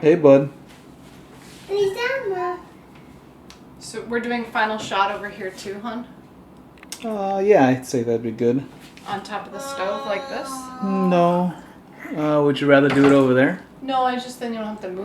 Hey, bud. So we're doing final shot over here too, hon? Yeah, I'd say that'd be good. On top of the stove like this? No. Would you rather do it over there? No, I just then you don't have to move